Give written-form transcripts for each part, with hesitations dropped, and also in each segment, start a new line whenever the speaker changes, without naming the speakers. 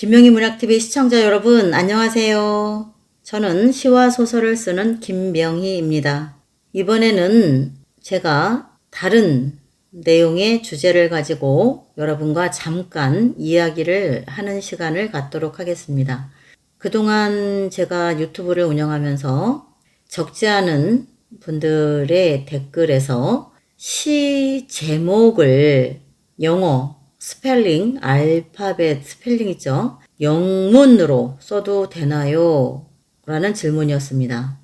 김명희 문학TV 시청자 여러분 안녕하세요. 저는 시와 소설을 쓰는 김명희입니다. 이번에는 제가 다른 내용의 주제를 가지고 여러분과 잠깐 이야기를 하는 시간을 갖도록 하겠습니다. 그동안 제가 유튜브를 운영하면서 적지 않은 분들의 댓글에서 시 제목을 영어 스펠링, 알파벳 스펠링 있죠? 영문으로 써도 되나요? 라는 질문이었습니다.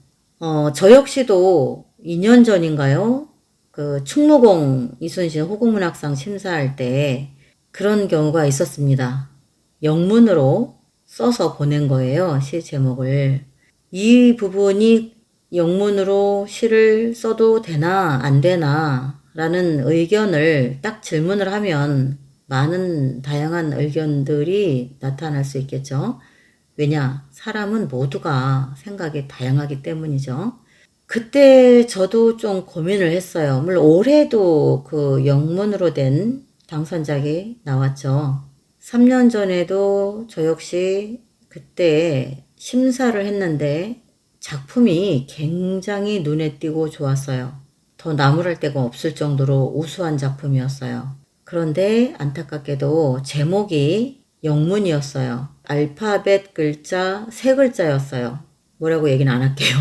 저 역시도 2년 전인가요? 그 충무공 이순신 호국문학상 심사할 때 그런 경우가 있었습니다. 영문으로 써서 보낸 거예요. 시 제목을. 이 부분이 영문으로 시를 써도 되나 안 되나 라는 의견을 딱 질문을 하면 많은 다양한 의견들이 나타날 수 있겠죠. 왜냐? 사람은 모두가 생각이 다양하기 때문이죠. 그때 저도 좀 고민을 했어요. 물론 올해도 그 영문으로 된 당선작이 나왔죠. 3년 전에도 저 역시 그때 심사를 했는데 작품이 굉장히 눈에 띄고 좋았어요. 더 나무랄 데가 없을 정도로 우수한 작품이었어요. 그런데 안타깝게도 제목이 영문이었어요. 알파벳 글자 3글자였어요. 뭐라고 얘기는 안 할게요.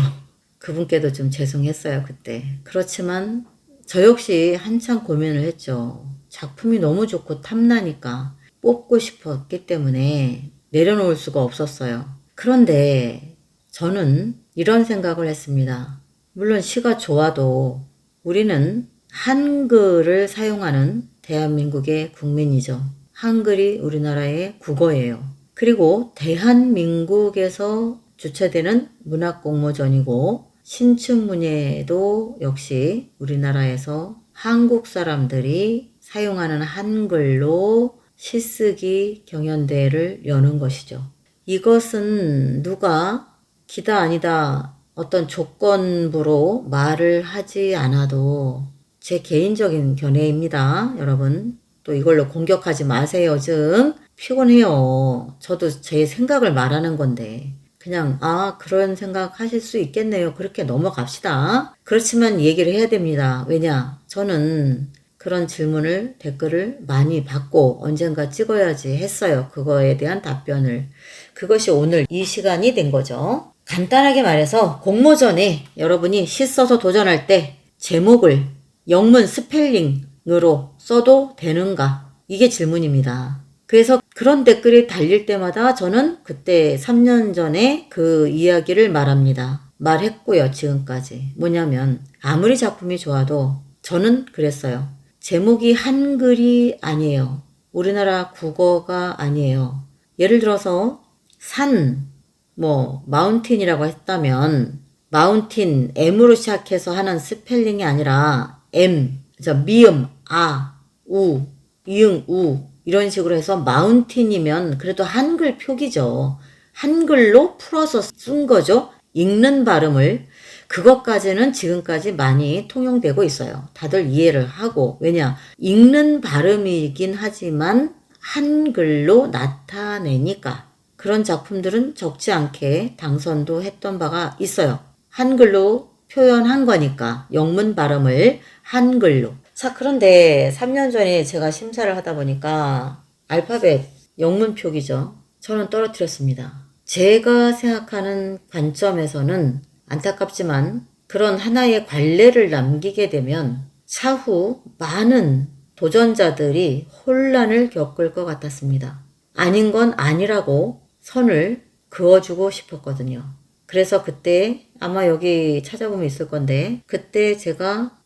그분께도 좀 죄송했어요, 그때. 그렇지만 저 역시 한참 고민을 했죠. 작품이 너무 좋고 탐나니까 뽑고 싶었기 때문에 내려놓을 수가 없었어요. 그런데 저는 이런 생각을 했습니다. 물론 시가 좋아도 우리는 한글을 사용하는 대한민국의 국민이죠. 한글이 우리나라의 국어예요. 그리고 대한민국에서 주최되는 문학공모전이고 신춘문예도 역시 우리나라에서 한국 사람들이 사용하는 한글로 시쓰기 경연대회를 여는 것이죠. 이것은 누가 기다 아니다 어떤 조건부로 말을 하지 않아도 제 개인적인 견해입니다. 여러분 또 이걸로 공격하지 마세요. 좀 피곤해요. 저도 제 생각을 말하는 건데 그냥 그런 생각 하실 수 있겠네요. 그렇게 넘어갑시다. 그렇지만 얘기를 해야 됩니다. 왜냐? 저는 그런 질문을 댓글을 많이 받고 언젠가 찍어야지 했어요. 그거에 대한 답변을. 그것이 오늘 이 시간이 된 거죠. 간단하게 말해서 공모전에 여러분이 시 써서 도전할 때 제목을 영문 스펠링으로 써도 되는가? 이게 질문입니다. 그래서 그런 댓글이 달릴 때마다 저는 그때 3년 전에 그 이야기를 말합니다. 말했고요, 지금까지. 뭐냐면 아무리 작품이 좋아도 저는 그랬어요. 제목이 한글이 아니에요. 우리나라 국어가 아니에요. 예를 들어서 산, 마운틴이라고 했다면 마운틴 M으로 시작해서 하는 스펠링이 아니라 M, 미음, 우, 이응, 우 이런 식으로 해서 마운틴이면 그래도 한글 표기죠. 한글로 풀어서 쓴 거죠. 읽는 발음을. 그것까지는 지금까지 많이 통용되고 있어요. 다들 이해를 하고. 왜냐? 읽는 발음이긴 하지만 한글로 나타내니까. 그런 작품들은 적지 않게 당선도 했던 바가 있어요. 한글로 표현한 거니까 영문 발음을 한글로. 자, 그런데 3년 전에 제가 심사를 하다 보니까 알파벳 영문 표기죠. 저는 떨어뜨렸습니다. 제가 생각하는 관점에서는 안타깝지만 그런 하나의 관례를 남기게 되면 차후 많은 도전자들이 혼란을 겪을 것 같았습니다. 아닌 건 아니라고 선을 그어주고 싶었거든요. 그래서 그때 아마 여기 찾아보면 있을 건데 그때 제가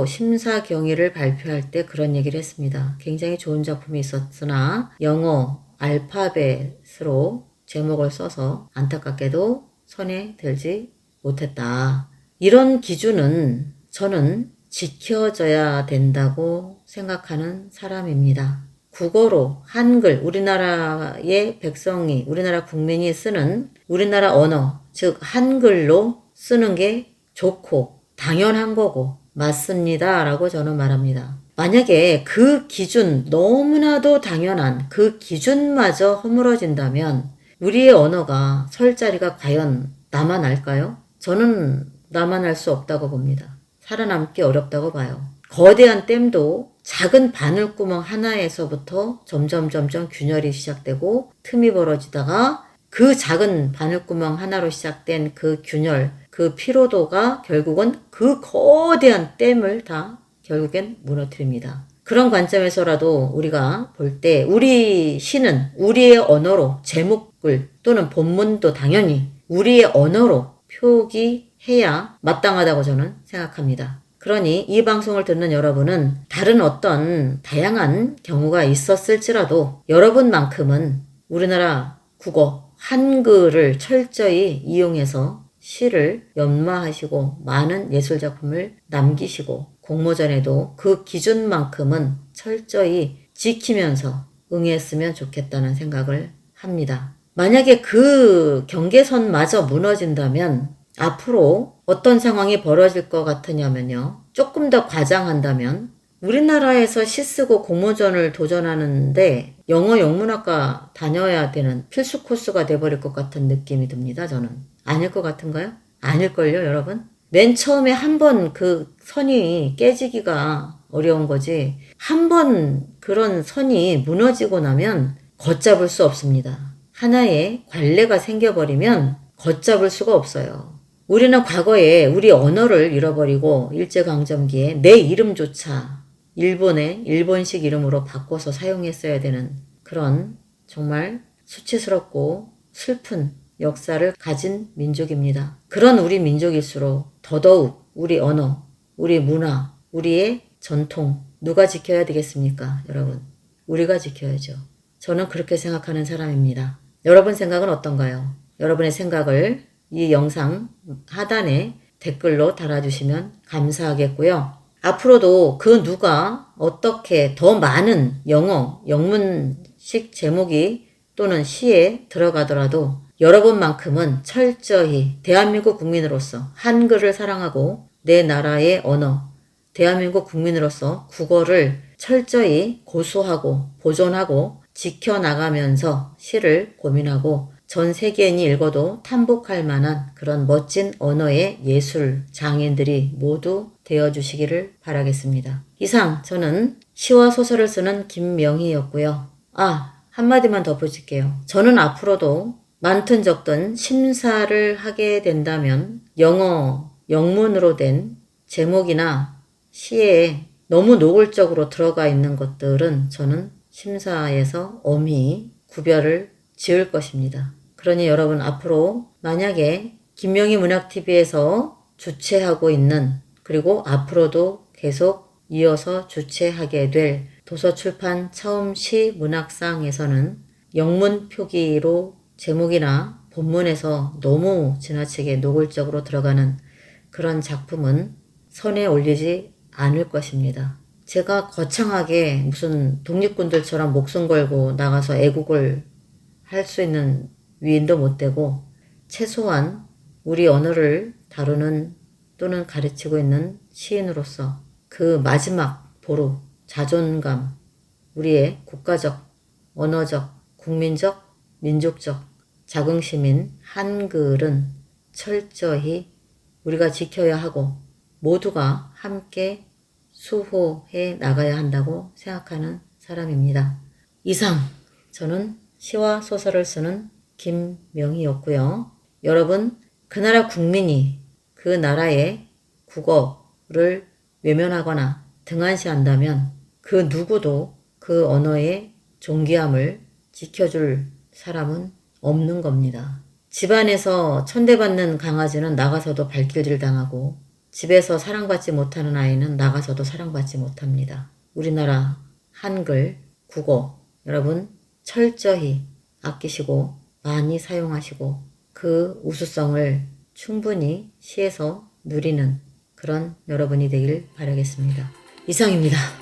심사 경위를 발표할 때 그런 얘기를 했습니다. 굉장히 좋은 작품이 있었으나 영어 알파벳으로 제목을 써서 안타깝게도 손에 들지 못했다. 이런 기준은 저는 지켜져야 된다고 생각하는 사람입니다. 국어로 한글, 우리나라의 백성이, 우리나라 국민이 쓰는 우리나라 언어, 즉 한글로 쓰는 게 좋고 당연한 거고 맞습니다 라고 저는 말합니다. 만약에 그 기준, 너무나도 당연한 그 기준마저 허물어진다면 우리의 언어가 설 자리가 과연 남아날까요? 저는 남아날 수 없다고 봅니다. 살아남기 어렵다고 봐요. 거대한 댐도 작은 바늘구멍 하나에서부터 점점 균열이 시작되고 틈이 벌어지다가 그 작은 바늘구멍 하나로 시작된 그 균열, 그 피로도가 결국은 그 거대한 댐을 다 결국엔 무너뜨립니다. 그런 관점에서라도 우리가 볼 때 우리 시는 우리의 언어로 제목을 또는 본문도 당연히 우리의 언어로 표기해야 마땅하다고 저는 생각합니다. 그러니 이 방송을 듣는 여러분은 다른 어떤 다양한 경우가 있었을지라도 여러분만큼은 우리나라 국어, 한글을 철저히 이용해서 시를 연마하시고 많은 예술작품을 남기시고 공모전에도 그 기준만큼은 철저히 지키면서 응했으면 좋겠다는 생각을 합니다. 만약에 그 경계선마저 무너진다면 앞으로 어떤 상황이 벌어질 것 같으냐면요. 조금 더 과장한다면 우리나라에서 시 쓰고 공모전을 도전하는데 영어 영문학과 다녀야 되는 필수 코스가 돼버릴 것 같은 느낌이 듭니다. 저는. 아닐 것 같은가요? 아닐걸요, 여러분? 맨 처음에 한 번 그 선이 깨지기가 어려운 거지 한 번 그런 선이 무너지고 나면 걷잡을 수 없습니다. 하나의 관례가 생겨버리면 걷잡을 수가 없어요. 우리는 과거에 우리 언어를 잃어버리고 일제강점기에 내 이름조차 일본의 일본식 이름으로 바꿔서 사용했어야 되는 그런 정말 수치스럽고 슬픈 역사를 가진 민족입니다. 그런 우리 민족일수록 더더욱 우리 언어, 우리 문화, 우리의 전통 누가 지켜야 되겠습니까, 여러분? 우리가 지켜야죠. 저는 그렇게 생각하는 사람입니다. 여러분 생각은 어떤가요? 여러분의 생각을 이 영상 하단에 댓글로 달아주시면 감사하겠고요. 앞으로도 그 누가 어떻게 더 많은 영어, 영문식 제목이 또는 시에 들어가더라도 여러분만큼은 철저히 대한민국 국민으로서 한글을 사랑하고 내 나라의 언어, 대한민국 국민으로서 국어를 철저히 고수하고 보존하고 지켜나가면서 시를 고민하고 전 세계인이 읽어도 탐복할 만한 그런 멋진 언어의 예술 장인들이 모두 되어주시기를 바라겠습니다. 이상 저는 시와 소설을 쓰는 김명희였고요. 한마디만 덧붙일게요. 저는 앞으로도 많든 적든 심사를 하게 된다면 영어, 영문으로 된 제목이나 시에 너무 노골적으로 들어가 있는 것들은 저는 심사에서 엄히 구별을 지을 것입니다. 그러니 여러분 앞으로 만약에 김명희 문학TV에서 주최하고 있는 그리고 앞으로도 계속 이어서 주최하게 될 도서출판 처음 시 문학상에서는 영문 표기로 제목이나 본문에서 너무 지나치게 노골적으로 들어가는 그런 작품은 선에 올리지 않을 것입니다. 제가 거창하게 무슨 독립군들처럼 목숨 걸고 나가서 애국을 할 수 있는 위인도 못 되고 최소한 우리 언어를 다루는 또는 가르치고 있는 시인으로서 그 마지막 보루, 자존감, 우리의 국가적, 언어적, 국민적, 민족적 자긍심인 한글은 철저히 우리가 지켜야 하고 모두가 함께 수호해 나가야 한다고 생각하는 사람입니다. 이상 저는 시와 소설을 쓰는 김명희였고요. 여러분 그 나라 국민이 그 나라의 국어를 외면하거나 등한시한다면 그 누구도 그 언어의 존귀함을 지켜줄 사람은 없는 겁니다. 집안에서 천대받는 강아지는 나가서도 발길질 당하고 집에서 사랑받지 못하는 아이는 나가서도 사랑받지 못합니다. 우리나라 한글, 국어 여러분 철저히 아끼시고 많이 사용하시고 그 우수성을 충분히 시에서 누리는 그런 여러분이 되길 바라겠습니다. 이상입니다.